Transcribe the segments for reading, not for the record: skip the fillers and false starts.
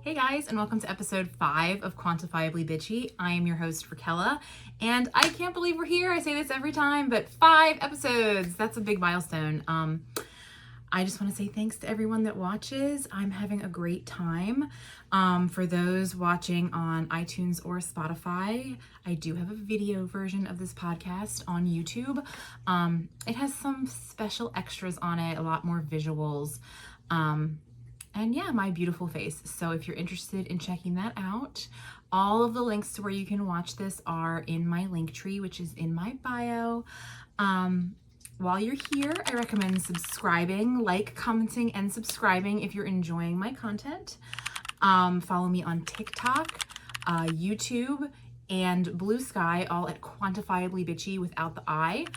Hey guys, and welcome to episode 5 of Quantifiably Bitchy. I am your host, Raquella, and I can't believe we're here. I say this every time, but 5 episodes. That's a big milestone. I just want to say thanks to everyone that watches. I'm having a great time. For those watching on iTunes or Spotify, I do have a video version of this podcast on YouTube. It has some special extras on it, a lot more visuals. And yeah, my beautiful face. So if you're interested in checking that out, all of the links to where you can watch this are in my link tree, which is in my bio. While you're here, I recommend subscribing, commenting, and subscribing if you're enjoying my content. Follow me on TikTok, YouTube, and Blue Sky, all at Quantifiably Bitchy without the I.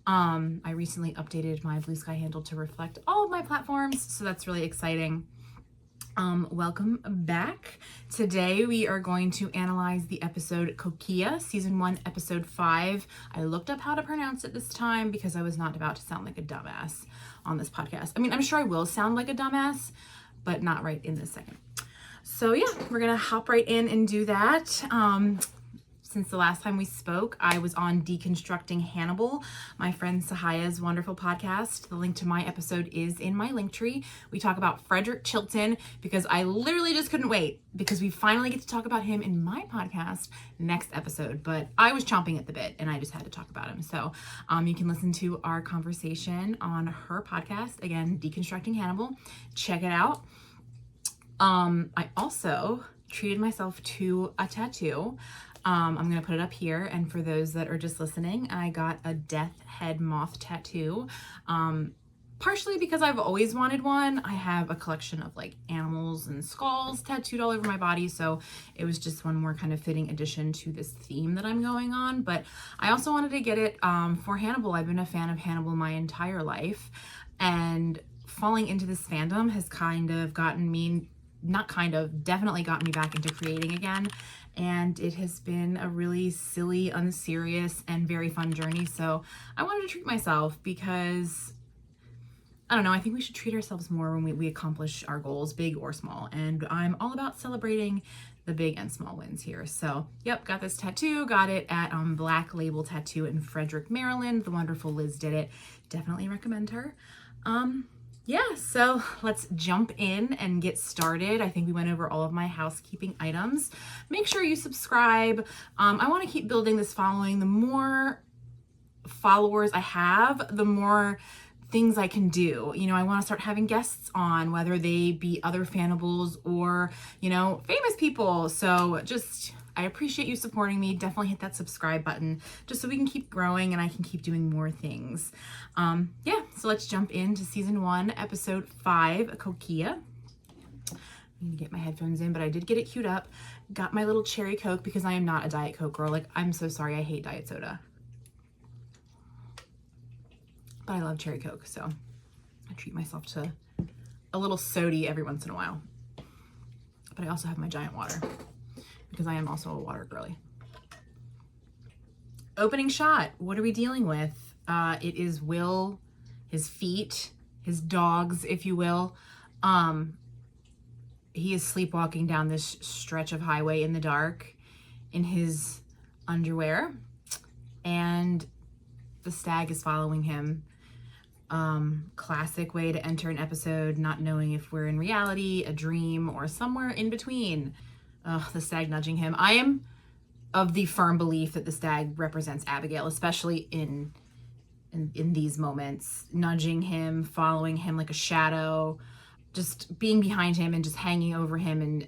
I recently updated my Blue Sky handle to reflect all of my platforms, so that's really exciting. Welcome back. Today we are going to analyze the episode Coquilles, season 1, episode 5. I looked up how to pronounce it this time because I was not about to sound like a dumbass on this podcast. I mean, I'm sure I will sound like a dumbass, but not right in this second. So yeah, we're gonna hop right in and do that. Since the last time we spoke, I was on Deconstructing Hannibal, my friend Sahaya's wonderful podcast. The link to my episode is in my link tree. We talk about Frederick Chilton because I literally just couldn't wait because we finally get to talk about him in my podcast next episode. But I was chomping at the bit and I just had to talk about him. So you can listen to our conversation on her podcast. Again, Deconstructing Hannibal. Check it out. I also treated myself to a tattoo. I'm going to put it up here. And for those that are just listening, I got a death head moth tattoo. Partially because I've always wanted one. I have a collection of like animals and skulls tattooed all over my body. So it was just one more kind of fitting addition to this theme that I'm going on. But I also wanted to get it for Hannibal. I've been a fan of Hannibal my entire life. And falling into this fandom has kind of gotten me, definitely got me back into creating again. And it has been a really silly, unserious, and very fun journey. So I wanted to treat myself because, I don't know, I think we should treat ourselves more when we accomplish our goals, big or small. And I'm all about celebrating the big and small wins here. So, yep, got this tattoo. Got it at Black Label Tattoo in Frederick, Maryland. The wonderful Liz did it. Definitely recommend her. Yeah, so let's jump in and get started. I think we went over all of my housekeeping items. Make sure you subscribe. I want to keep building this following. The more followers I have, the more things I can do. You know, I want to start having guests on, whether they be other fannibals or, you know, famous people. So just, I appreciate you supporting me. Definitely hit that subscribe button just so we can keep growing and I can keep doing more things. Yeah, so let's jump into season 1, episode 5, Coquilles. I need to get my headphones in, but I did get it queued up. Got my little cherry Coke because I am not a Diet Coke girl. Like, I'm so sorry. I hate diet soda. But I love cherry Coke, so I treat myself to a little sody every once in a while. But I also have my giant water because I am also a water girly. Opening shot. What are we dealing with? It is Will, his feet, his dogs, if you will. He is sleepwalking down this stretch of highway in the dark in his underwear, and the stag is following him. Classic way to enter an episode, not knowing if we're in reality, a dream, or somewhere in between. The stag nudging him. I am of the firm belief that the stag represents Abigail, especially in these moments, nudging him, following him like a shadow, just being behind him and just hanging over him,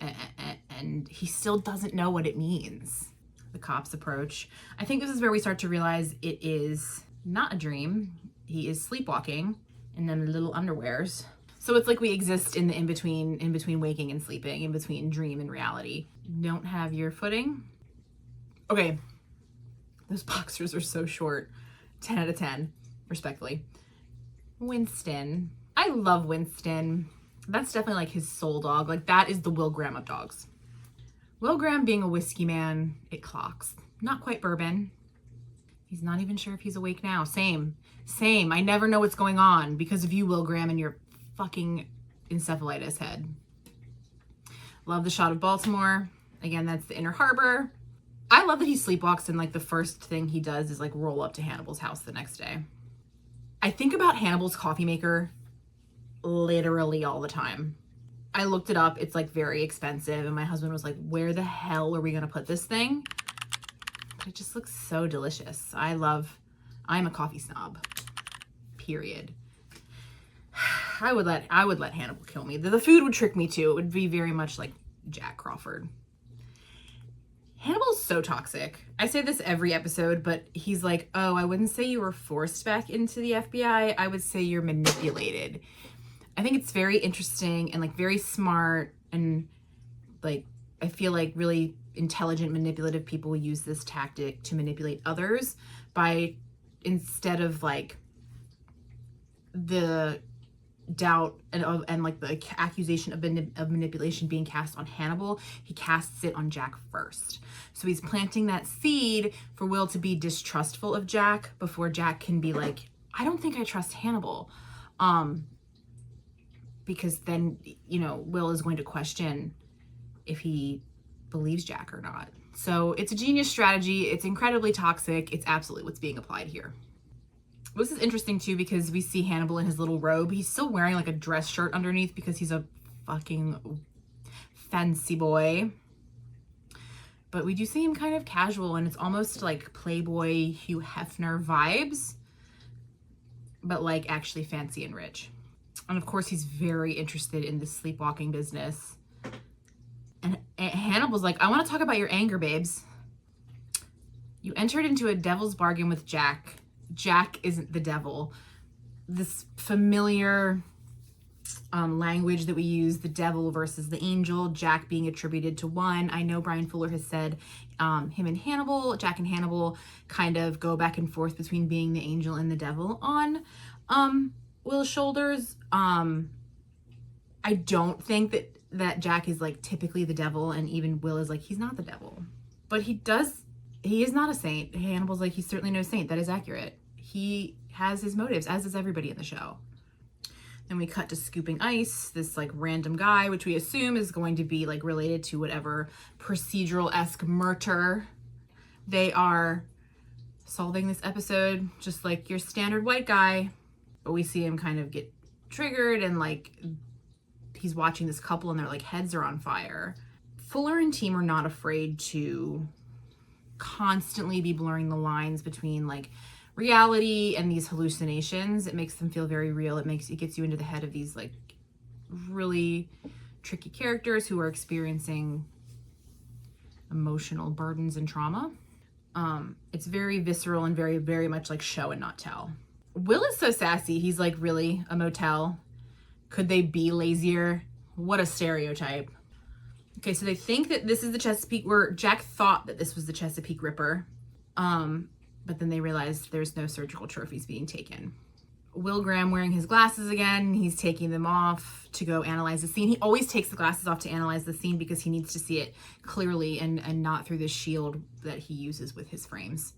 and he still doesn't know what it means. The cops approach. I think this is where we start to realize it is not a dream. He is sleepwalking in them little underwears. So it's like we exist in the in between waking and sleeping, in between dream and reality. Don't have your footing. Okay, those boxers are so short. 10 out of 10, respectfully. Winston. I love Winston. That's definitely like his soul dog. Like, that is the Will Graham of dogs. Will Graham being a whiskey man, it clocks. Not quite bourbon. He's not even sure if he's awake now. Same. I never know what's going on because of you, Will Graham, and your fucking encephalitis head. Love the shot of Baltimore. Again, that's the Inner Harbor. I love that he sleepwalks and like the first thing he does is like roll up to Hannibal's house the next day. I think about Hannibal's coffee maker literally all the time. I looked it up. It's like very expensive. And my husband was like, where the hell are we going to put this thing? But it just looks so delicious. I'm a coffee snob, period. I would let Hannibal kill me. The food would trick me too. It would be very much like Jack Crawford. Hannibal's so toxic. I say this every episode, but he's like, oh, I wouldn't say you were forced back into the FBI. I would say you're manipulated. I think it's very interesting and like very smart, and like I feel like really intelligent, manipulative people use this tactic to manipulate others by, instead of like the doubt and like the accusation of manipulation being cast on Hannibal, he casts it on Jack first. So he's planting that seed for Will to be distrustful of Jack before Jack can be like, I don't think I trust Hannibal. Because then, you know, Will is going to question if he believes Jack or not. So it's a genius strategy. It's incredibly toxic. It's absolutely what's being applied here. This is interesting too because we see Hannibal in his little robe. He's still wearing like a dress shirt underneath because he's a fucking fancy boy. But we do see him kind of casual, and it's almost like Playboy Hugh Hefner vibes, but like actually fancy and rich. And of course he's very interested in the sleepwalking business. And Hannibal's like, I want to talk about your anger, babes. You entered into a devil's bargain with Jack. Jack isn't the devil. This familiar language that we use, the devil versus the angel, Jack being attributed to one. I know bryanfuller has said him and Hannibal, Jack and Hannibal kind of go back and forth between being the angel and the devil on Will's shoulders. I don't think that Jack is like typically the devil, and even Will is like, he's not the devil. But he is not a saint. Hannibal's like, he's certainly no saint. That is accurate. He has his motives, as does everybody in the show. Then we cut to scooping ice, this like random guy, which we assume is going to be like related to whatever procedural-esque murder they are solving this episode, just like your standard white guy. But we see him kind of get triggered, and like he's watching this couple and their like heads are on fire. Fuller and team are not afraid to constantly be blurring the lines between like reality and these hallucinations. It makes them feel very real. It gets you into the head of these like really tricky characters who are experiencing emotional burdens and trauma. It's very visceral and very, very much like show and not tell. Will is so sassy. He's like, really? A motel? Could they be lazier? What a stereotype. Okay, so they think that this is the Chesapeake, where Jack thought that this was the Chesapeake Ripper. But then they realized there's no surgical trophies being taken. Will Graham wearing his glasses again. He's taking them off to go analyze the scene. He always takes the glasses off to analyze the scene because he needs to see it clearly and not through the shield that he uses with his frames.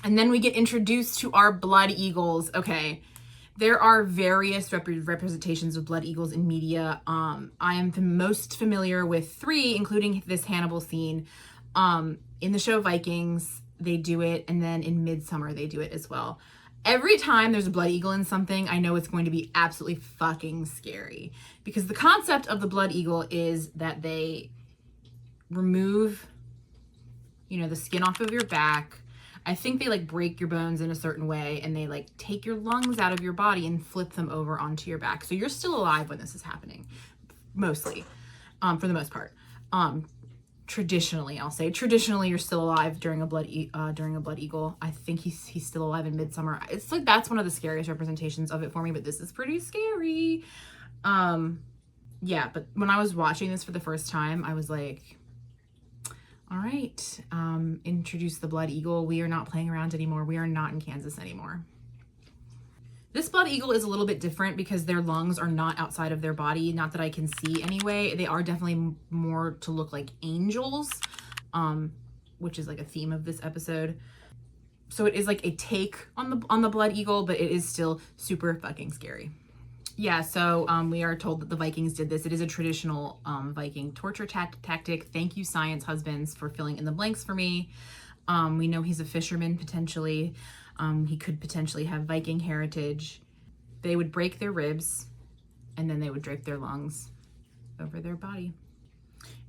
And then we get introduced to our blood eagles. Okay, there are various representations of blood eagles in media. I am the most familiar with 3, including this Hannibal scene. In the show Vikings, they do it, and then in Midsummer they do it as well. Every time there's a blood eagle in something, I know it's going to be absolutely fucking scary, because the concept of the blood eagle is that they remove, you know, the skin off of your back. I think they like break your bones in a certain way, and they like take your lungs out of your body and flip them over onto your back. So you're still alive when this is happening, mostly, for the most part. Traditionally, I'll say traditionally you're still alive during a blood eagle. I think he's still alive in Midsummer. It's like that's one of the scariest representations of it for me, but this is pretty scary. Yeah, but when I was watching this for the first time, I was like, all right, introduce the blood eagle. We are not playing around anymore. We are not in Kansas anymore. This blood eagle is a little bit different because their lungs are not outside of their body. Not that I can see anyway. They are definitely more to look like angels, which is like a theme of this episode. So it is like a take on the blood eagle, but it is still super fucking scary. Yeah, so we are told that the Vikings did this. It is a traditional Viking torture tactic. Thank you, science husbands, for filling in the blanks for me. We know he's a fisherman, potentially. He could potentially have Viking heritage. They would break their ribs, and then they would drape their lungs over their body.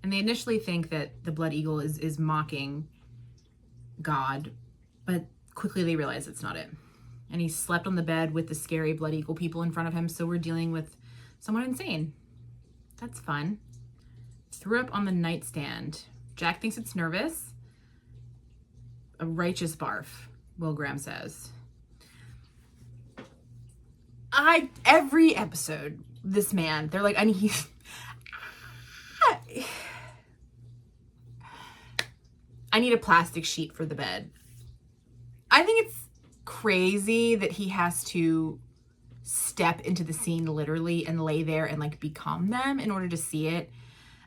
And they initially think that the blood eagle is mocking God, but quickly they realize it's not it. And he slept on the bed with the scary blood eagle people in front of him, so we're dealing with someone insane. That's fun. Threw up on the nightstand. Jack thinks it's nervous. A righteous barf, Will Graham says. Every episode, this man, they're like, I mean, I need a plastic sheet for the bed. I think it's crazy that he has to step into the scene literally and lay there and like become them in order to see it.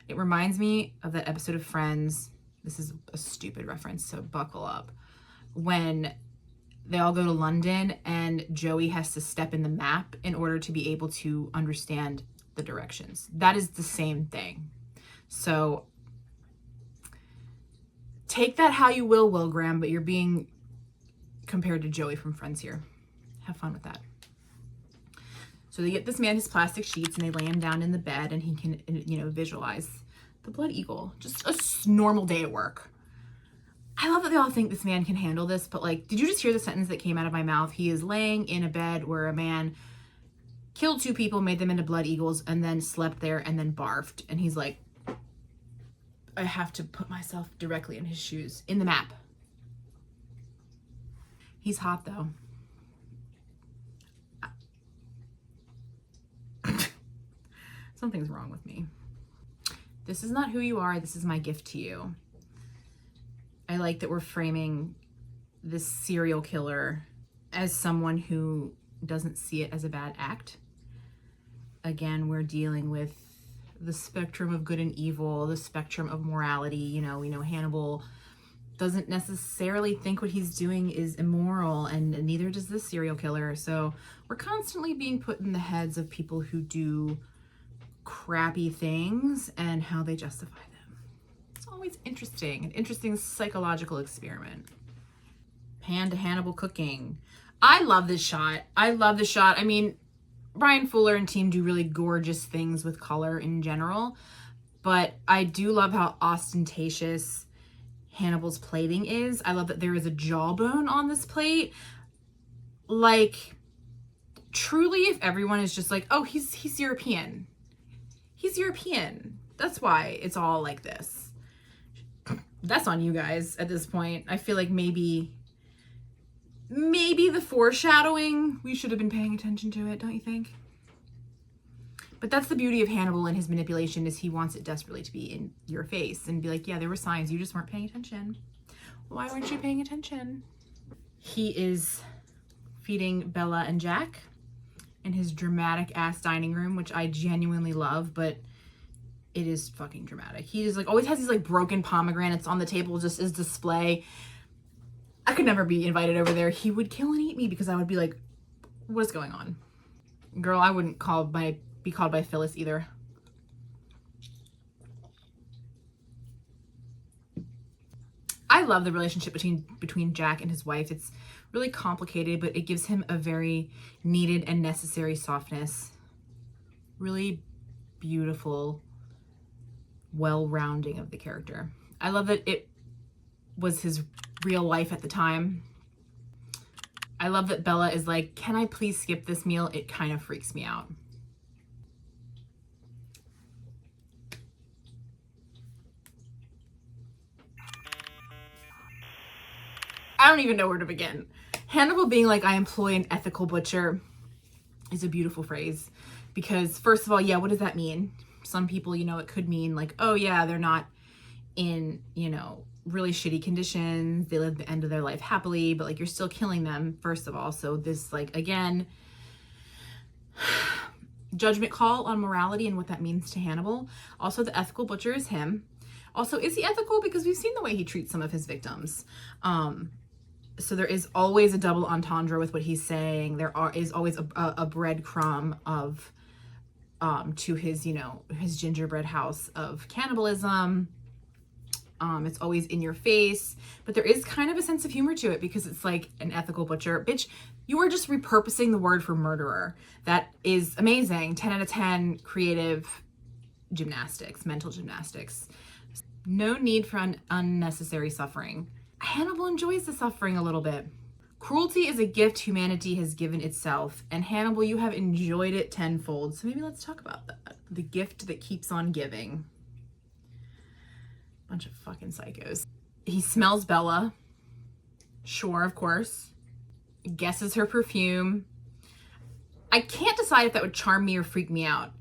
It reminds me of that episode of Friends. This is a stupid reference, so buckle up. When they all go to London and Joey has to step in the map in order to be able to understand the directions. That is the same thing. So take that how you will, Graham, but you're being compared to Joey from Friends here. Have fun with that. So they get this man his plastic sheets and they lay him down in the bed and he can, visualize the blood eagle. Just a normal day at work. I love that they all think this man can handle this, but like, did you just hear the sentence that came out of my mouth? He is laying in a bed where a man killed 2 people, made them into blood eagles, and then slept there and then barfed. And he's like, I have to put myself directly in his shoes, in the map. He's hot though. Something's wrong with me. This is not who you are. This is my gift to you. I like that we're framing this serial killer as someone who doesn't see it as a bad act. Again, we're dealing with the spectrum of good and evil, the spectrum of morality. We know Hannibal doesn't necessarily think what he's doing is immoral, and neither does this serial killer. So we're constantly being put in the heads of people who do crappy things and how they justify them. It's always interesting, an interesting psychological experiment. Pan to Hannibal cooking. I love this shot. I mean, Bryanfuller and team do really gorgeous things with color in general, but I do love how ostentatious Hannibal's plating is. I love that there is a jawbone on this plate. Like, truly, if everyone is just like, oh, he's European. He's European. That's why it's all like this. That's on you guys at this point. I feel like maybe the foreshadowing, we should have been paying attention to it, don't you think? But that's the beauty of Hannibal and his manipulation, is he wants it desperately to be in your face and be like, yeah, there were signs, you just weren't paying attention. Why weren't you paying attention? He is feeding Bella and Jack in his dramatic ass dining room, which I genuinely love, but it is fucking dramatic. He just like always has these like broken pomegranates on the table just as display. I could never be invited over there. He would kill and eat me because I would be like, what is going on? Girl, I wouldn't be called by Phyllis either. I love the relationship between Jack and his wife. It's really complicated, but it gives him a very needed and necessary softness. Really beautiful, well-rounding of the character. I love that it was his real life at the time. I love that Bella is like, can I please skip this meal? It kind of freaks me out. I don't even know where to begin. Hannibal being like, I employ an ethical butcher is a beautiful phrase, because first of all, yeah, what does that mean? Some people, it could mean like, oh yeah, they're not in, really shitty conditions. They live the end of their life happily, but like you're still killing them, first of all. So this, like, again, judgment call on morality and what that means to Hannibal. Also, the ethical butcher is him. Also, is he ethical? Because we've seen the way he treats some of his victims. So there is always a double entendre with what he's saying. Is always a breadcrumb of to his, you know, his gingerbread house of cannibalism. It's always in your face, but there is kind of a sense of humor to it because it's like an ethical butcher. Bitch, you are just repurposing the word for murderer. That is amazing. 10 out of 10 creative gymnastics, mental gymnastics. No need for unnecessary suffering. Hannibal enjoys the suffering a little bit. Cruelty is a gift humanity has given itself, and Hannibal, you have enjoyed it tenfold. So maybe let's talk about that. The gift that keeps on giving. Bunch of fucking psychos. He smells Bella. Sure, of course. Guesses her perfume. I can't decide if that would charm me or freak me out.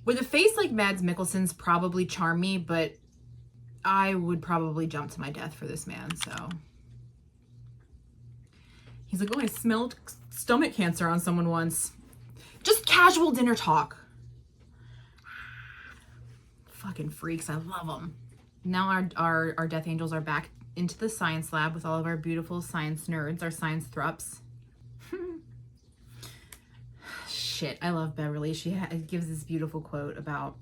With a face like Mads Mikkelsen's probably charm me, but I would probably jump to my death for this man, so. He's like, oh, I smelled stomach cancer on someone once. Just casual dinner talk. Fucking freaks, I love them. Now our death angels are back into the science lab with all of our beautiful science nerds, our science thrups. Shit, I love Beverly. She gives this beautiful quote about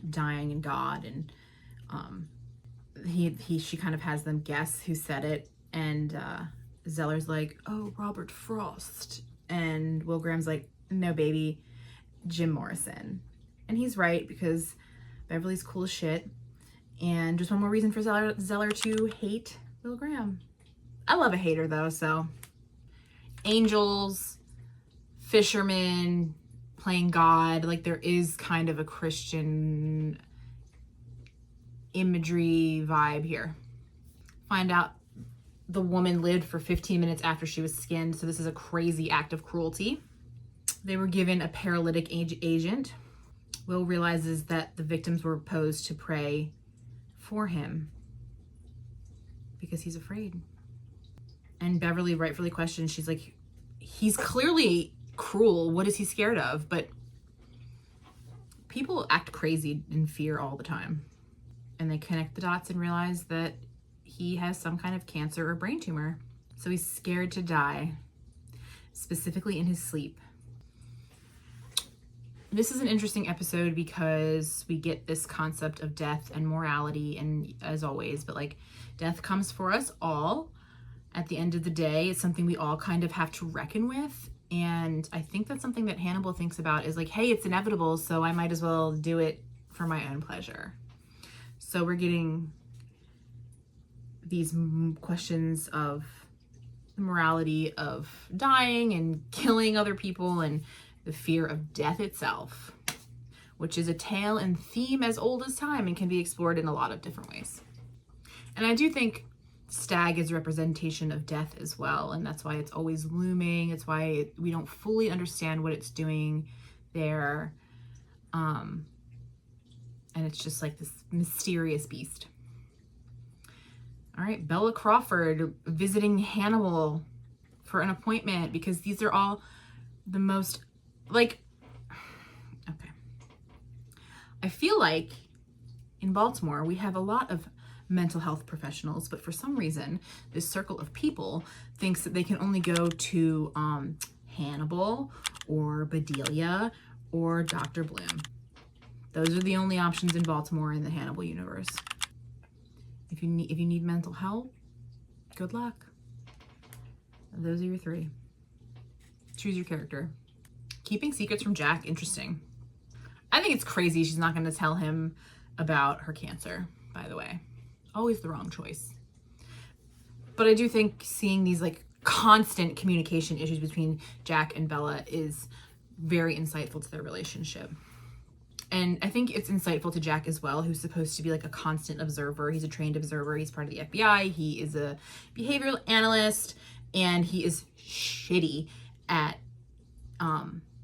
dying and God, and she kind of has them guess who said it, and Zeller's like, oh, Robert Frost, and Will Graham's like, no baby, Jim Morrison. And he's right, because Beverly's cool as shit. And just one more reason for Zeller to hate Will Graham. I love a hater though, so. Angels, fishermen, playing God. Like there is kind of a Christian imagery vibe here. Find out the woman lived for 15 minutes after she was skinned. So this is a crazy act of cruelty. They were given a paralytic agent. Will realizes that the victims were posed to pray for him because he's afraid. And Beverly rightfully questions, she's like, he's clearly cruel. What is he scared of? But people act crazy in fear all the time. And they connect the dots and realize that he has some kind of cancer or brain tumor. So he's scared to die, specifically in his sleep. This is an interesting episode because we get this concept of death and morality, and as always, but like death comes for us all. At the end of the day, it's something we all kind of have to reckon with. And I think that's something that Hannibal thinks about is like, hey, it's inevitable, so I might as well do it for my own pleasure. So we're getting these questions of the morality of dying and killing other people and the fear of death itself, which is a tale and theme as old as time and can be explored in a lot of different ways. And I do think stag is a representation of death as well, and that's why it's always looming. It's why we don't fully understand what it's doing there. And it's just like this mysterious beast. All right, Bella Crawford visiting Hannibal for an appointment because these are all the most, like, okay. I feel like in Baltimore, we have a lot of mental health professionals, but for some reason, this circle of people thinks that they can only go to Hannibal or Bedelia or Dr. Bloom. Those are the only options in Baltimore in the Hannibal universe. If you need mental help, good luck. Those are your three. Choose your character. Keeping secrets from Jack, interesting. I think it's crazy she's not going to tell him about her cancer, by the way. Always the wrong choice. But I do think seeing these like constant communication issues between Jack and Bella is very insightful to their relationship. And I think it's insightful to Jack as well, who's supposed to be like a constant observer. He's a trained observer. He's part of the FBI. He is a behavioral analyst, and he is shitty at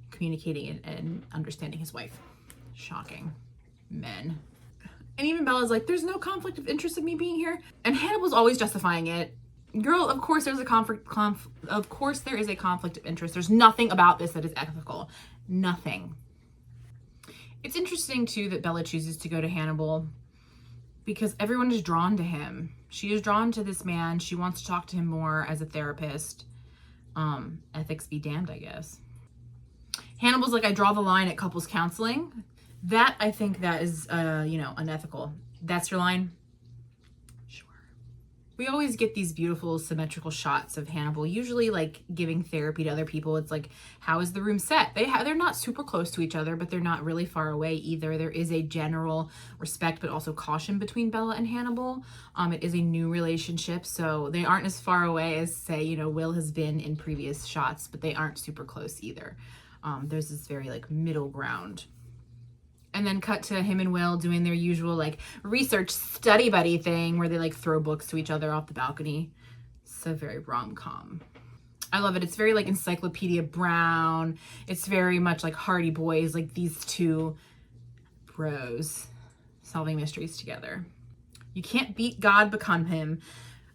communicating and understanding his wife. Shocking. Men. And even Bella's like, there's no conflict of interest of me being here. And Hannibal's always justifying it. Girl, of course there's a of course there is a conflict of interest. There's nothing about this that is ethical. Nothing. It's interesting too that Bella chooses to go to Hannibal because everyone is drawn to him. She is drawn to this man. She wants to talk to him more as a therapist. Ethics be damned, I guess. Hannibal's like, I draw the line at couples counseling. That, I think that is, unethical. That's your line? Sure. We always get these beautiful symmetrical shots of Hannibal, usually like giving therapy to other people. It's like, how is the room set? They're not super close to each other, but they're not really far away either. There is a general respect, but also caution between Bella and Hannibal. It is a new relationship, so they aren't as far away as, say, Will has been in previous shots, but they aren't super close either. There's this very like middle ground. And then cut to him and Will doing their usual like research study buddy thing where they like throw books to each other off the balcony. So very rom-com. I love it. It's very like Encyclopedia Brown. It's very much like Hardy Boys, like these two bros solving mysteries together. You can't beat God, become him.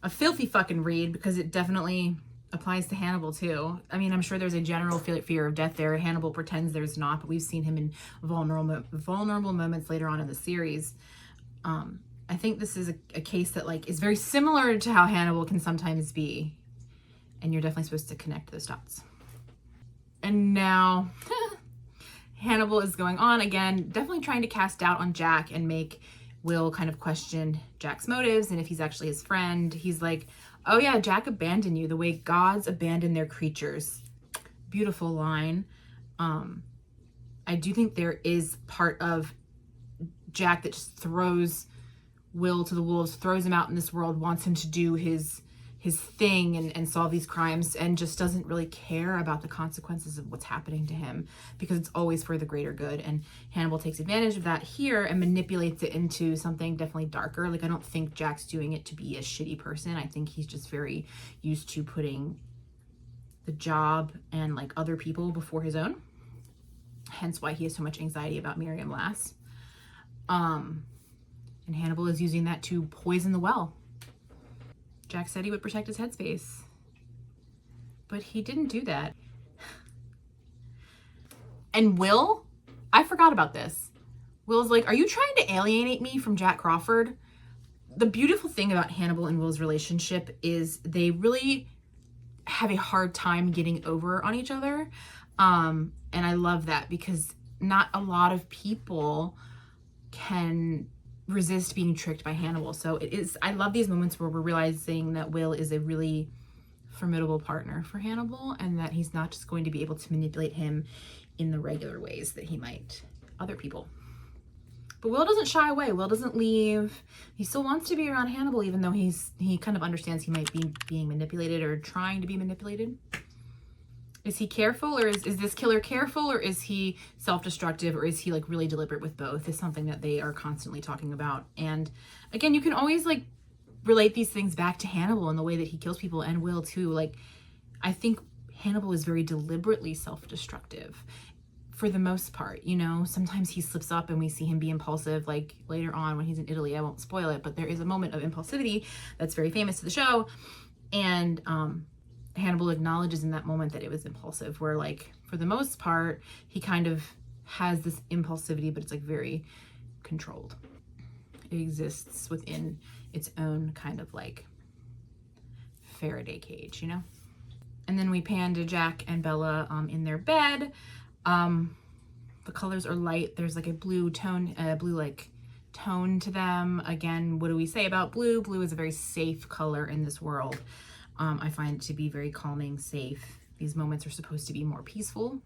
A filthy fucking read, because it definitely applies to Hannibal too. I mean, I'm sure there's a general fear of death there. Hannibal pretends there's not, but we've seen him in vulnerable moments later on in the series. I think this is a case that like is very similar to how Hannibal can sometimes be, and you're definitely supposed to connect those dots. And now Hannibal is going on again, definitely trying to cast doubt on Jack and make Will kind of question Jack's motives and if he's actually his friend. He's like, oh yeah, Jack abandoned you the way gods abandon their creatures. Beautiful line. I do think there is part of Jack that just throws Will to the wolves, throws him out in this world, wants him to do his thing and solve these crimes, and just doesn't really care about the consequences of what's happening to him because it's always for the greater good. And Hannibal takes advantage of that here and manipulates it into something definitely darker. Like, I don't think Jack's doing it to be a shitty person. I think he's just very used to putting the job and like other people before his own. Hence why he has so much anxiety about Miriam Lass. And Hannibal is using that to poison the well. Jack said he would protect his headspace, but he didn't do that. And Will, I forgot about this. Will's like, are you trying to alienate me from Jack Crawford? The beautiful thing about Hannibal and Will's relationship is they really have a hard time getting over on each other. And I love that because not a lot of people can resist being tricked by Hannibal. So I love these moments where we're realizing that Will is a really formidable partner for Hannibal and that he's not just going to be able to manipulate him in the regular ways that he might other people. But Will doesn't shy away. Will doesn't leave. He still wants to be around Hannibal, even though he kind of understands he might be being manipulated or trying to be manipulated. Is he careful, or is this killer careful, or is he self-destructive, or is he like really deliberate with both? Is something that they are constantly talking about. And again, you can always like relate these things back to Hannibal and the way that he kills people, and Will too. Like, I think Hannibal is very deliberately self-destructive for the most part. Sometimes he slips up and we see him be impulsive, like later on when he's in Italy. I won't spoil it, but there is a moment of impulsivity that's very famous to the show. And Hannibal acknowledges in that moment that it was impulsive, where like for the most part he kind of has this impulsivity, but it's like very controlled. It exists within its own kind of like Faraday cage, And then we pan to Jack and Bella in their bed. The colors are light. There's like a blue tone to them. Again, what do we say about blue? Blue is a very safe color in this world. I find it to be very calming, safe. These moments are supposed to be more peaceful.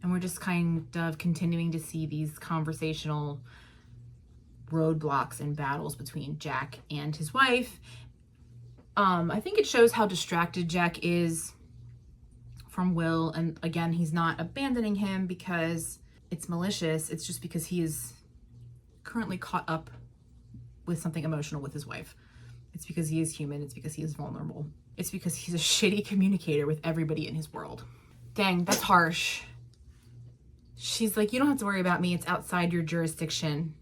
And we're just kind of continuing to see these conversational roadblocks and battles between Jack and his wife. I think it shows how distracted Jack is from Will. And again, he's not abandoning him because it's malicious. It's just because he is currently caught up with something emotional with his wife. It's because he is human. It's because he is vulnerable. It's because he's a shitty communicator with everybody in his world. Dang, that's harsh. She's like, you don't have to worry about me. It's outside your jurisdiction.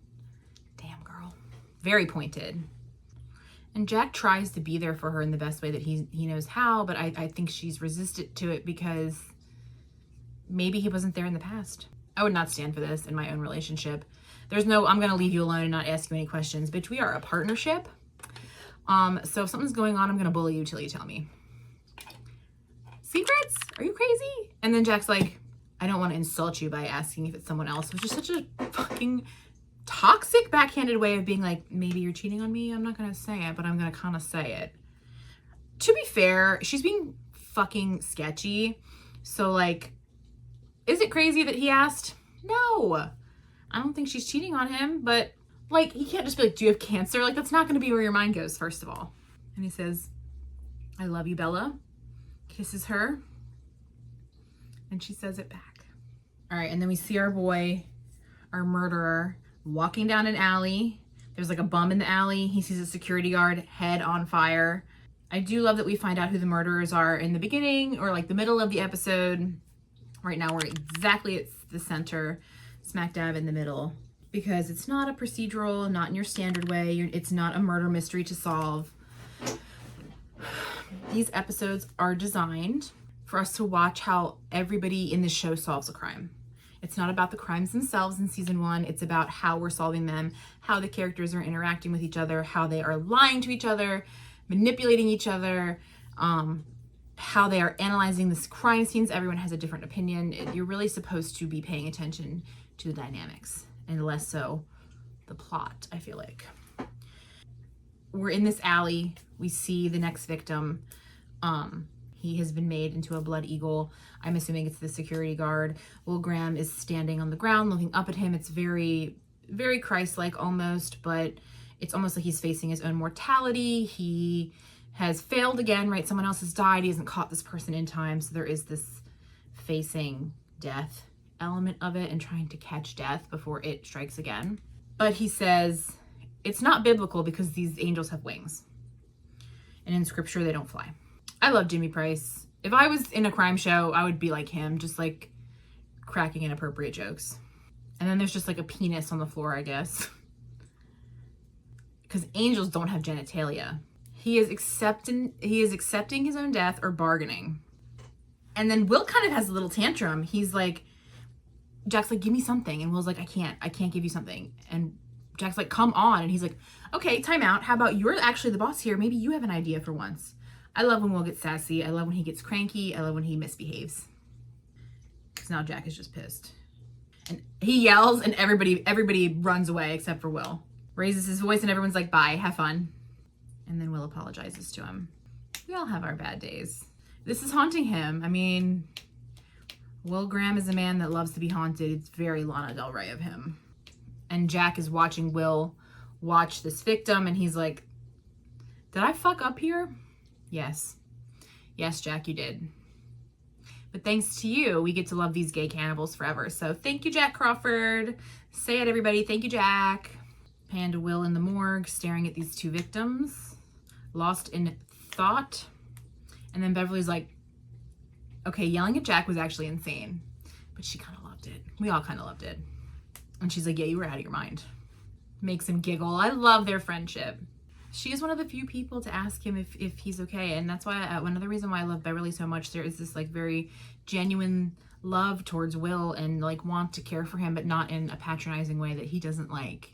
Damn, girl. Very pointed. And Jack tries to be there for her in the best way that he knows how, but I think she's resistant to it because maybe he wasn't there in the past. I would not stand for this in my own relationship. There's no, I'm going to leave you alone and not ask you any questions. Bitch, we are a partnership. So if something's going on, I'm going to bully you till you tell me. Secrets? Are you crazy? And then Jack's like, I don't want to insult you by asking if it's someone else, which is such a fucking toxic backhanded way of being like, maybe you're cheating on me. I'm not going to say it, but I'm going to kind of say it. To be fair, she's being fucking sketchy. So like, is it crazy that he asked? No, I don't think she's cheating on him, but like, he can't just be like, do you have cancer? Like, that's not going to be where your mind goes, first of all. And he says, I love you, Bella. Kisses her. And she says it back. All right. And then we see our boy, our murderer, walking down an alley. There's like a bum in the alley. He sees a security guard, head on fire. I do love that we find out who the murderers are in the beginning or like the middle of the episode. Right now we're exactly at the center, smack dab in the middle, because it's not a procedural, not in your standard way. It's not a murder mystery to solve. These episodes are designed for us to watch how everybody in the show solves a crime. It's not about the crimes themselves in season 1. It's about how we're solving them, how the characters are interacting with each other, how they are lying to each other, manipulating each other, how they are analyzing this crime scenes. Everyone has a different opinion. You're really supposed to be paying attention to the dynamics and less so the plot, I feel like. We're in this alley. We see the next victim. He has been made into a blood eagle. I'm assuming it's the security guard. Will Graham is standing on the ground looking up at him. It's very, very Christ-like almost, but it's almost like he's facing his own mortality. He has failed again, right? Someone else has died. He hasn't caught this person in time. So there is this facing death element of it and trying to catch death before it strikes again. But he says it's not biblical because these angels have wings. And in scripture, they don't fly. I love Jimmy Price. If I was in a crime show, I would be like him, just like cracking inappropriate jokes. And then there's just like a penis on the floor, I guess. Because angels don't have genitalia. He is accepting his own death or bargaining. And then Will kind of has a little tantrum. He's like, Jack's like, give me something. And Will's like, I can't give you something. And Jack's like, come on. And he's like, okay, time out. How about you're actually the boss here? Maybe you have an idea for once. I love when Will gets sassy. I love when he gets cranky. I love when he misbehaves. Because now Jack is just pissed. And he yells and everybody runs away except for Will. Raises his voice and everyone's like, bye, have fun. And then Will apologizes to him. We all have our bad days. This is haunting him. I mean, Will Graham is a man that loves to be haunted. It's very Lana Del Rey of him. And Jack is watching Will watch this victim and he's like, did I fuck up here? Yes. Yes, Jack, you did. But thanks to you, we get to love these gay cannibals forever. So thank you, Jack Crawford. Say it, everybody. Thank you, Jack. Pan to Will in the morgue, staring at these two victims, lost in thought. And then Beverly's like, okay, yelling at Jack was actually insane, but she kind of loved it. We all kind of loved it. And she's like, yeah, you were out of your mind. Makes him giggle. I love their friendship. She is one of the few people to ask him if he's okay. And that's why, another reason why I love Beverly so much, there is this like very genuine love towards Will and like want to care for him, but not in a patronizing way that he doesn't like.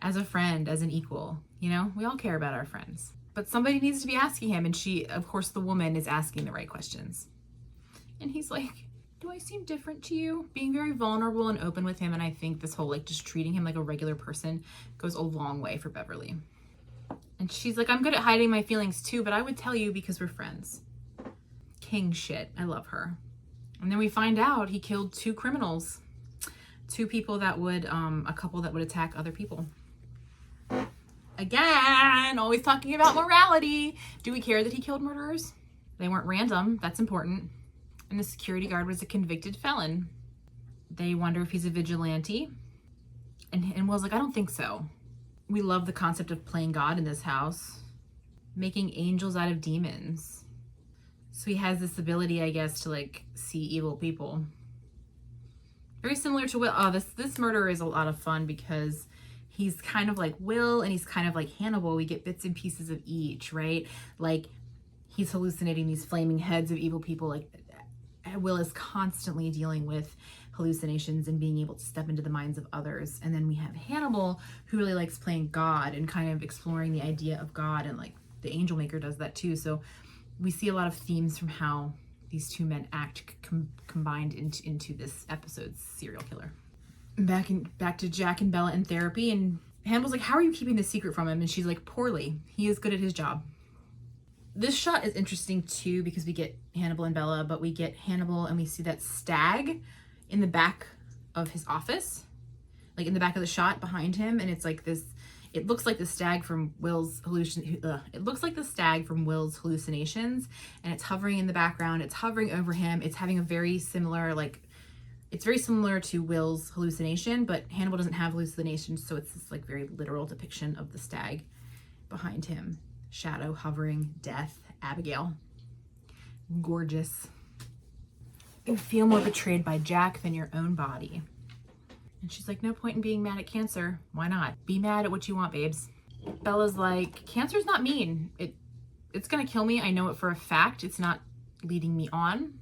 As a friend, as an equal, you know, we all care about our friends. But somebody needs to be asking him. And she, of course, the woman is asking the right questions. And he's like, do I seem different to you? Being very vulnerable and open with him. And I think this whole like just treating him like a regular person goes a long way for Beverly. And she's like, I'm good at hiding my feelings too, but I would tell you because we're friends. King shit. I love her. And then we find out he killed 2 criminals. 2 people that would, a couple that would attack other people. Again, always talking about morality. Do we care that he killed murderers? They weren't random. That's important. And the security guard was a convicted felon. They wonder if he's a vigilante. And Will's like, I don't think so. We love the concept of playing God in this house. Making angels out of demons. So he has this ability, I guess, to like see evil people. Very similar to Will. Oh, this murder is a lot of fun because he's kind of like Will and he's kind of like Hannibal. We get bits and pieces of each, right? Like he's hallucinating these flaming heads of evil people. Like Will is constantly dealing with hallucinations and being able to step into the minds of others. And then we have Hannibal, who really likes playing God and kind of exploring the idea of God, and like the angel maker does that too. So we see a lot of themes from how these two men act combined into this episode's serial killer. Back to Jack and Bella in therapy, and Hannibal's like, how are you keeping this secret from him? And she's like, poorly. He is good at his job. This shot is interesting too, because we get Hannibal and Bella, but we get Hannibal and we see that stag in the back of his office, like in the back of the shot behind him. And it's like this, it looks like the stag from Will's hallucinations, and it's hovering in the background. It's hovering over him. It's having a very similar, like, it's very similar to Will's hallucination, but Hannibal doesn't have hallucinations. So it's this like very literal depiction of the stag behind him. Shadow, hovering, death, Abigail. Gorgeous. You feel more betrayed by Jack than your own body. And she's like, no point in being mad at cancer. Why not? Be mad at what you want, babes. Bella's like, cancer's not mean. It's gonna kill me. I know it for a fact. It's not leading me on.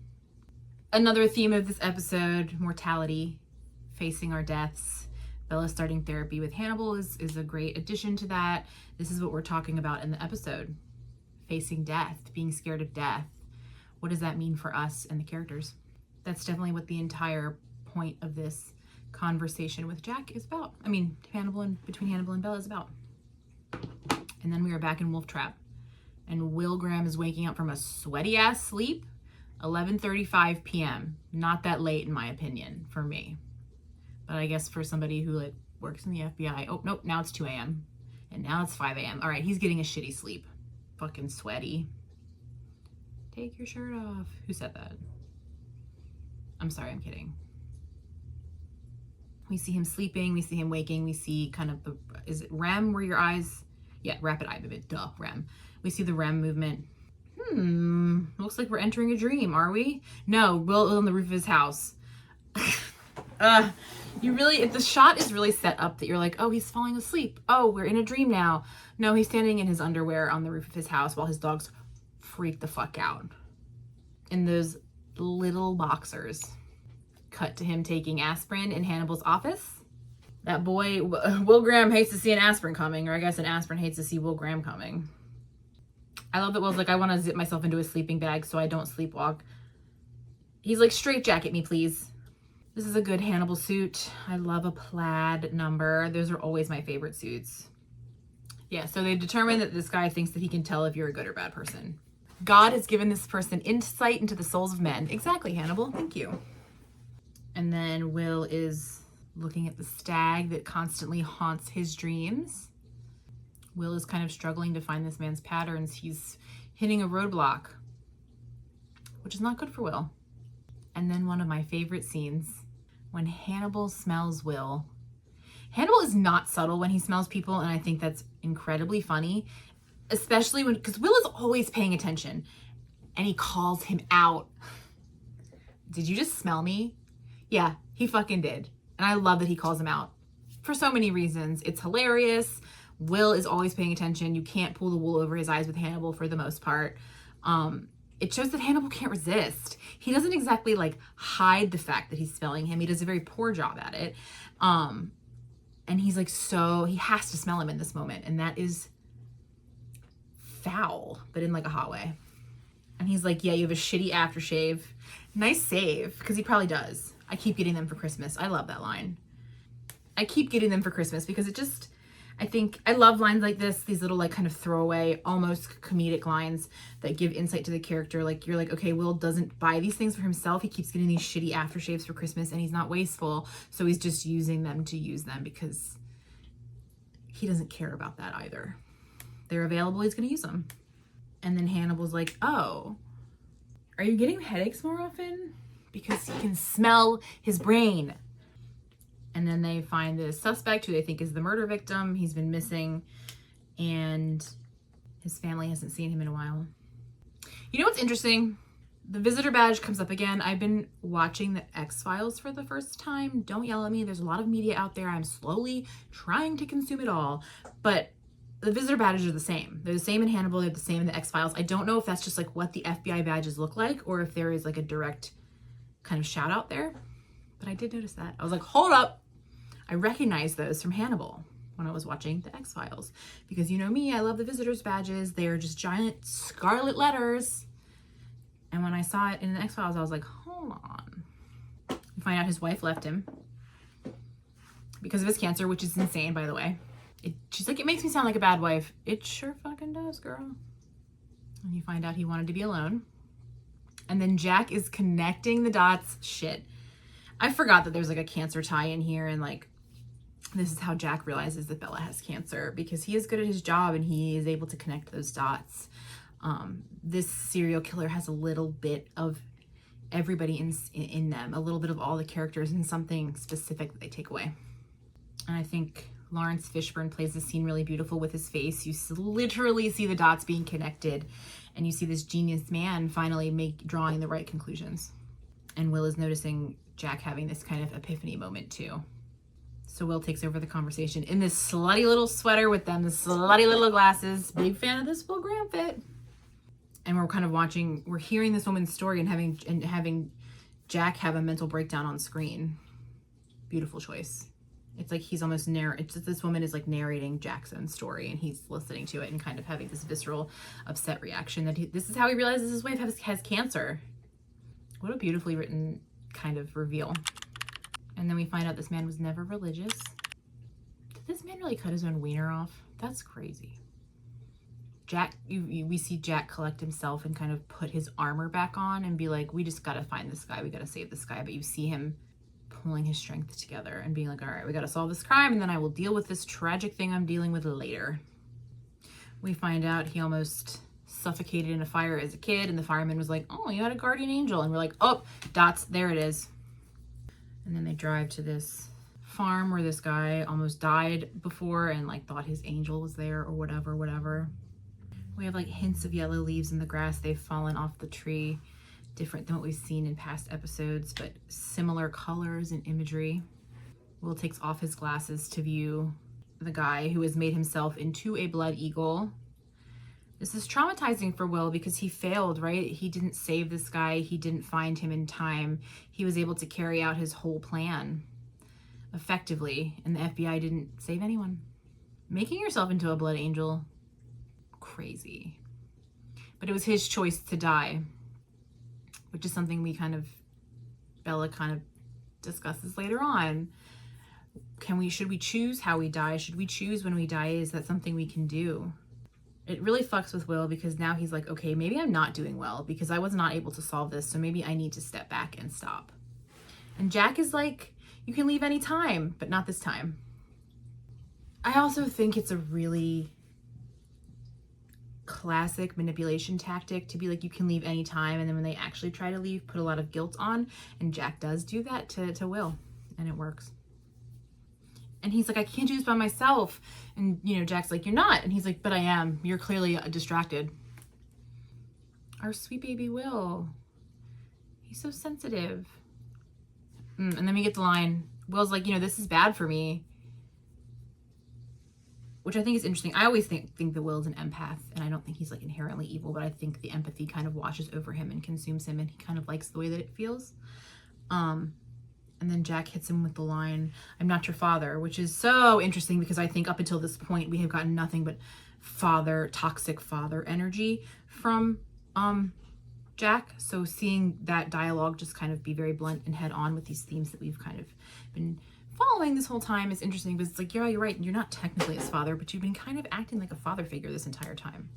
Another theme of this episode, mortality, facing our deaths. Bella starting therapy with Hannibal is a great addition to that. This is what we're talking about in the episode. Facing death, being scared of death. What does that mean for us and the characters? That's definitely what the entire point of this conversation with Jack is about. I mean, between Hannibal and Bella is about. And then we are back in Wolf Trap. And Will Graham is waking up from a sweaty ass sleep, 11:35 p.m. Not that late in my opinion, for me. But I guess for somebody who like works in the FBI, oh nope, now it's 2 a.m. and now it's 5 a.m. All right, he's getting a shitty sleep. Fucking sweaty. Take your shirt off. Who said that? I'm sorry, I'm kidding. We see him sleeping, we see him waking, we see kind of the, is it REM where your eyes, yeah, rapid eye movement, duh, REM. We see the REM movement. Looks like we're entering a dream, are we? No, Will is on the roof of his house. If the shot is really set up that you're like, oh, he's falling asleep. Oh, we're in a dream now. No, he's standing in his underwear on the roof of his house while his dogs freak the fuck out. In those little boxers. Cut to him taking aspirin in Hannibal's office. That boy, Will Graham hates to see an aspirin coming, or I guess an aspirin hates to see Will Graham coming. I love that Will's like, I want to zip myself into a sleeping bag so I don't sleepwalk. He's like, straight jacket me, please. This is a good Hannibal suit. I love a plaid number. Those are always my favorite suits. Yeah, so they determine that this guy thinks that he can tell if you're a good or bad person. God has given this person insight into the souls of men. Exactly, Hannibal. Thank you. And then Will is looking at the stag that constantly haunts his dreams. Will is kind of struggling to find this man's patterns. He's hitting a roadblock, which is not good for Will. And then one of my favorite scenes, when Hannibal smells Will. Hannibal is not subtle when he smells people, and I think that's incredibly funny, especially because Will is always paying attention, and he calls him out. Did you just smell me? Yeah, he fucking did. And I love that he calls him out for so many reasons. It's hilarious. Will is always paying attention. You can't pull the wool over his eyes with Hannibal for the most part. It shows that Hannibal can't resist. He doesn't exactly like hide the fact that he's smelling him. He does a very poor job at it. And he's like, he has to smell him in this moment. And that is foul, but in like a hot way. And he's like, yeah, you have a shitty aftershave. Nice save, because he probably does. I keep getting them for Christmas. I love that line. I keep getting them for Christmas because I love lines like this, these little like kind of throwaway, almost comedic lines that give insight to the character. Like you're like, okay, Will doesn't buy these things for himself. He keeps getting these shitty aftershaves for Christmas and he's not wasteful. So he's just using them to use them because he doesn't care about that either. They're available, he's gonna use them. And then Hannibal's like, oh, are you getting headaches more often? Because he can smell his brain. And then they find the suspect who they think is the murder victim. He's been missing and his family hasn't seen him in a while. You know what's interesting? The visitor badge comes up again. I've been watching the X-Files for the first time. Don't yell at me. There's a lot of media out there. I'm slowly trying to consume it all. But the visitor badges are the same. They're the same in Hannibal. They're the same in the X-Files. I don't know if that's just like what the FBI badges look like or if there is like a direct kind of shout out there, but I did notice that. I was like, hold up. I recognize those from Hannibal when I was watching the X-Files, because you know me, I love the visitors badges. They are just giant scarlet letters. And when I saw it in the X-Files, I was like, hold on. You find out his wife left him because of his cancer, which is insane, by the way. She's like, it makes me sound like a bad wife. It sure fucking does, girl. And you find out he wanted to be alone. And then Jack is connecting the dots. Shit. I forgot that there's like a cancer tie in here, and like, this is how Jack realizes that Bella has cancer, because he is good at his job and he is able to connect those dots. This serial killer has a little bit of everybody in them, a little bit of all the characters, and something specific that they take away. And I think Lawrence Fishburne plays this scene really beautiful with his face. You literally see the dots being connected, and you see this genius man finally drawing the right conclusions. And Will is noticing Jack having this kind of epiphany moment too. So Will takes over the conversation in this slutty little sweater with them, the slutty little glasses. Big fan of this Will Graham fit. And we're kind of we're hearing this woman's story and having Jack have a mental breakdown on screen. Beautiful choice. It's like he's almost this woman is like narrating Jack's own story, and he's listening to it and kind of having this visceral, upset reaction that this is how he realizes his wife has cancer. What a beautifully written kind of reveal. And then we find out this man was never religious. Did this man really cut his own wiener off? That's crazy. Jack, we see Jack collect himself and kind of put his armor back on and be like, we just gotta find this guy. We gotta save this guy. But you see him pulling his strength together and being like, all right, we gotta solve this crime, and then I will deal with this tragic thing I'm dealing with later. We find out he almost suffocated in a fire as a kid, and the fireman was like, oh, you had a guardian angel. And we're like, oh, dots, there it is. And then they drive to this farm where this guy almost died before and like thought his angel was there or whatever. We have like hints of yellow leaves in the grass. They've fallen off the tree, different than what we've seen in past episodes, but similar colors and imagery. Will takes off his glasses to view the guy who has made himself into a blood eagle. This is traumatizing for Will because he failed, right? He didn't save this guy. He didn't find him in time. He was able to carry out his whole plan effectively, and the FBI didn't save anyone. Making yourself into a blood angel, crazy. But it was his choice to die, which is something Bella kind of discusses later on. Should we choose how we die? Should we choose when we die? Is that something we can do? It really fucks with Will because now he's like, okay, maybe I'm not doing well because I was not able to solve this. So maybe I need to step back and stop. And Jack is like, you can leave any time, but not this time. I also think it's a really classic manipulation tactic to be like, you can leave any time. And then when they actually try to leave, put a lot of guilt on. And Jack does do that to Will, and it works. And he's like, I can't do this by myself. And, Jack's like, you're not. And he's like, but I am. You're clearly distracted. Our sweet baby Will. He's so sensitive. And then we get the line, Will's like, this is bad for me. Which I think is interesting. I always think that Will's an empath. And I don't think he's like inherently evil. But I think the empathy kind of washes over him and consumes him. And he kind of likes the way that it feels. And then Jack hits him with the line, I'm not your father, which is so interesting because I think up until this point, we have gotten nothing but toxic father energy from Jack. So seeing that dialogue just kind of be very blunt and head on with these themes that we've kind of been following this whole time is interesting because it's like, yeah, you're right. You're not technically his father, but you've been kind of acting like a father figure this entire time.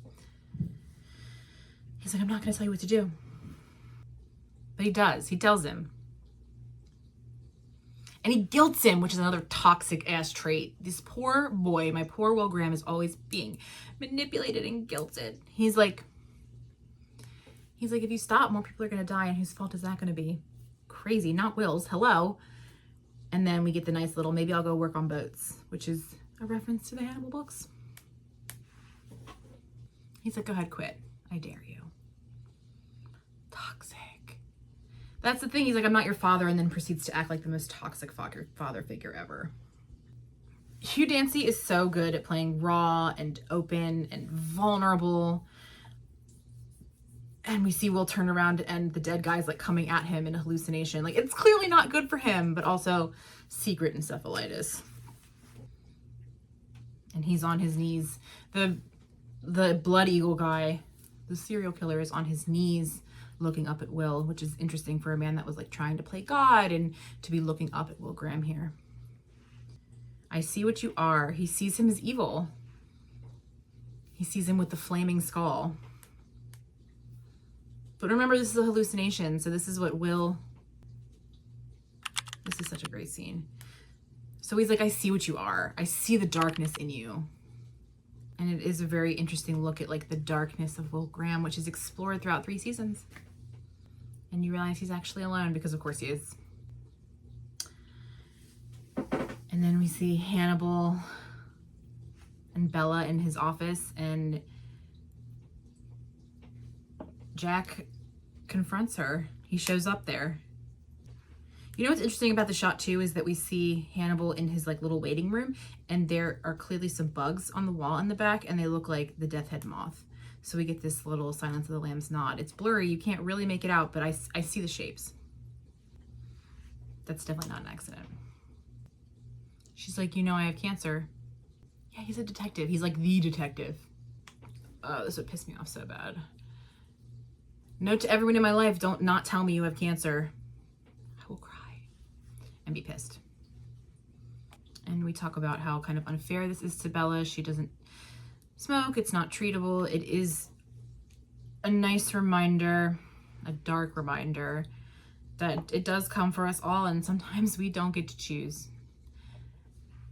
He's like, I'm not going to tell you what to do. But he does. He tells him. And he guilts him, which is another toxic ass trait. This poor boy, my poor Will Graham, is always being manipulated and guilted. He's like, if you stop, more people are going to die. And whose fault is that going to be? Crazy, not Will's. Hello. And then we get the nice little, maybe I'll go work on boats, which is a reference to the Hannibal books. He's like, go ahead, quit. I dare you. Toxic. That's the thing. He's like, I'm not your father, and then proceeds to act like the most toxic father figure ever. Hughdancy is so good at playing raw and open and vulnerable. And we see Will turn around and the dead guy's like coming at him in a hallucination. Like, it's clearly not good for him, but also secret encephalitis. And he's on his knees. The blood eagle guy, the serial killer, is on his knees looking up at Will, which is interesting for a man that was like trying to play God and to be looking up at Will Graham here. I see what you are. He sees him as evil. He sees him with the flaming skull. But remember, this is a hallucination, so this is what Will... This is such a great scene. So he's like, I see what you are. I see the darkness in you. And it is a very interesting look at like the darkness of Will Graham, which is explored throughout 3 seasons. And you realize he's actually alone, because of course he is. And then we see Hannibal and Bella in his office, and Jack confronts her. He shows up there. You know what's interesting about the shot too is that we see Hannibal in his like little waiting room, and there are clearly some bugs on the wall in the back, and they look like the death head moth. So we get this little Silence of the Lambs nod. It's blurry, you can't really make it out, but I see the shapes. That's definitely not an accident. She's like, you know I have cancer. Yeah, he's a detective. He's like the detective. Oh, this would piss me off so bad. Note to everyone in my life, don't not tell me you have cancer. I will cry and be pissed. And we talk about how kind of unfair this is to Bella. She doesn't smoke. It's not treatable. It is a nice reminder, a dark reminder, that it does come for us all, and sometimes we don't get to choose.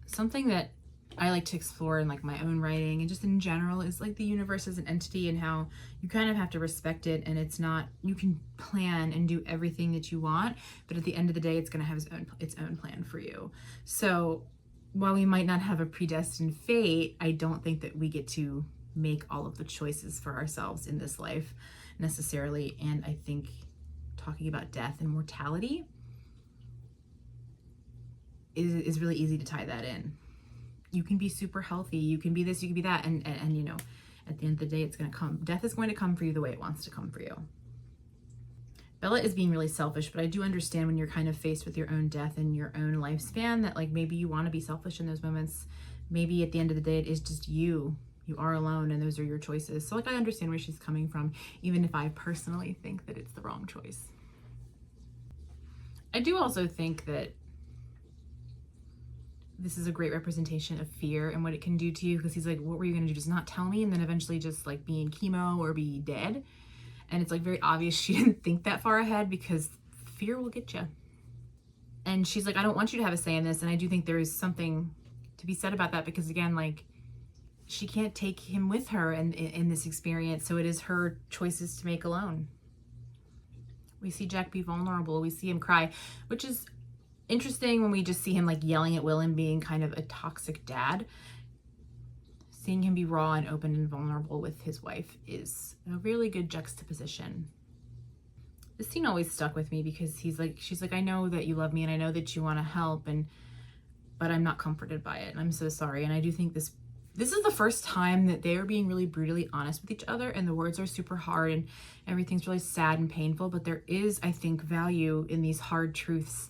Something that I like to explore in like my own writing and just in general is like the universe as an entity, and how you kind of have to respect it, and it's not, you can plan and do everything that you want, but at the end of the day it's going to have its own plan for you. So while we might not have a predestined fate, I don't think that we get to make all of the choices for ourselves in this life necessarily. And I think talking about death and mortality is really easy to tie that in. You can be super healthy, you can be this, you can be that, and you know, at the end of the day, it's going to come. Death is going to come for you the way it wants to come for you. Bella is being really selfish, but I do understand when you're kind of faced with your own death and your own lifespan that like maybe you want to be selfish in those moments. Maybe at the end of the day, it is just you. You are alone, and those are your choices. So like I understand where she's coming from, even if I personally think that it's the wrong choice. I do also think that this is a great representation of fear and what it can do to you, because he's like, what were you going to do? Just not tell me, and then eventually just like be in chemo or be dead. And it's like very obvious she didn't think that far ahead, because fear will get you. And she's like, I don't want you to have a say in this. And I do think there is something to be said about that, because again, like she can't take him with her in this experience. So it is her choices to make alone. We see Jack be vulnerable. We see him cry, which is interesting when we just see him like yelling at Will and being kind of a toxic dad. Seeing him be raw and open and vulnerable with his wife is a really good juxtaposition. This scene always stuck with me because she's like, I know that you love me and I know that you want to help, but I'm not comforted by it, and I'm so sorry. And I do think this is the first time that they are being really brutally honest with each other, and the words are super hard and everything's really sad and painful, but there is, I think, value in these hard truths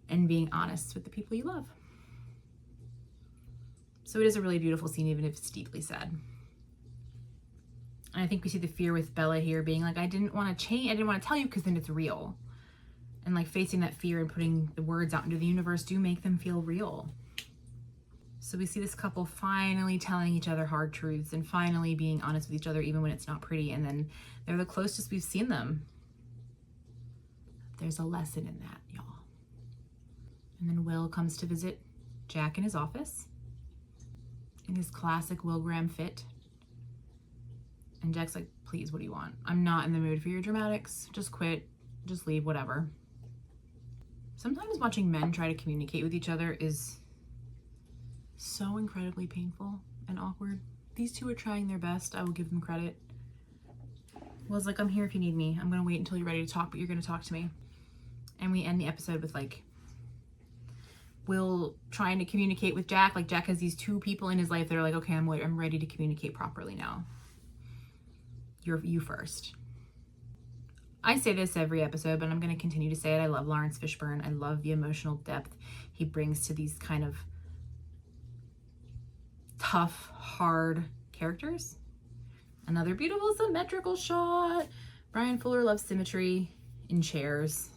and being honest with the people you love. So it is a really beautiful scene, even if it's deeply sad. And I think we see the fear with Bella here being like, I didn't want to change, I didn't want to tell you because then it's real. And like facing that fear and putting the words out into the universe do make them feel real. So we see this couple finally telling each other hard truths and finally being honest with each other even when it's not pretty. And then they're the closest we've seen them. There's a lesson in that, y'all. And then Will comes to visit Jack in his office in his classic Will Graham fit. And Jack's like, please, what do you want? I'm not in the mood for your dramatics. Just quit, just leave, whatever. Sometimes watching men try to communicate with each other is so incredibly painful and awkward. These two are trying their best. I will give them credit. Will's like, I'm here if you need me. I'm gonna wait until you're ready to talk, but you're gonna talk to me. And we end the episode with like Will trying to communicate with Jack. Like Jack has these two people in his life that are like, okay, I'm ready to communicate properly now. You first. I say this every episode, but I'm going to continue to say it. I love Lawrence Fishburne. I love the emotional depth he brings to these kind of tough, hard characters. Another beautiful symmetrical shot. Bryanfuller loves symmetry in chairs.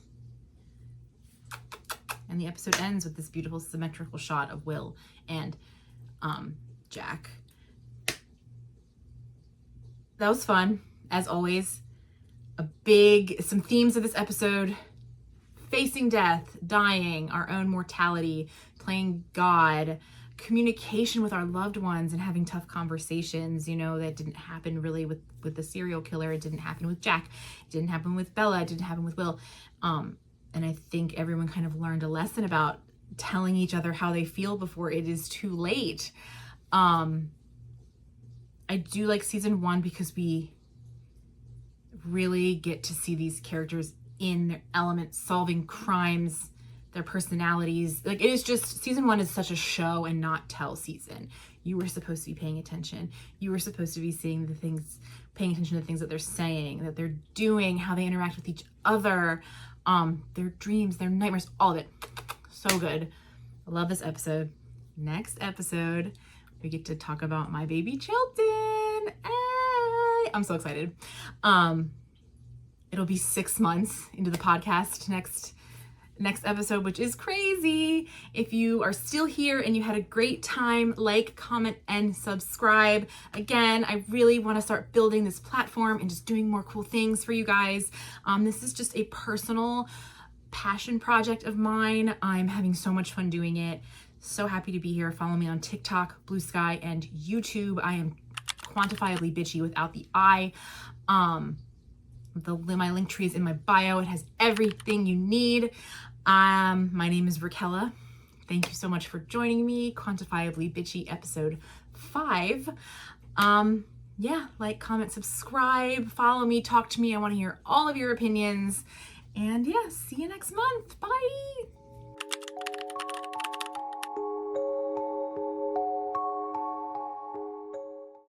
And the episode ends with this beautiful symmetrical shot of Will and Jack. That was fun, as always. Some themes of this episode: facing death, dying, our own mortality, playing God, communication with our loved ones and having tough conversations. You know, that didn't happen really with the serial killer. It didn't happen with Jack. It didn't happen with Bella. It didn't happen with Will. And I think everyone kind of learned a lesson about telling each other how they feel before it is too late. I do like season 1 because we really get to see these characters in their element, solving crimes, their personalities. Like, it is just, season 1 is such a show and not tell season. You were supposed to be paying attention. You were supposed to be seeing the things, paying attention to the things that they're saying, that they're doing, how they interact with each other, their dreams, their nightmares, all of it. So good. I love this episode. Next episode, we get to talk about my baby Chilton. Hey! I'm so excited. It'll be 6 months into the podcast next episode, which is crazy. If you are still here and you had a great time, like, comment, and subscribe. Again, I really want to start building this platform and just doing more cool things for you guys. This is just a personal passion project of mine. I'm having so much fun doing it. So happy to be here. Follow me on TikTok, Blue Sky, and YouTube. I am Quantifiably Bitchy without the I. My link tree is in my bio. It has everything you need. My name is Raquella. Thank you so much for joining me. Quantifiably Bitchy episode 5. Yeah, like, comment, subscribe, follow me, talk to me. I want to hear all of your opinions. And yeah, see you next month. Bye.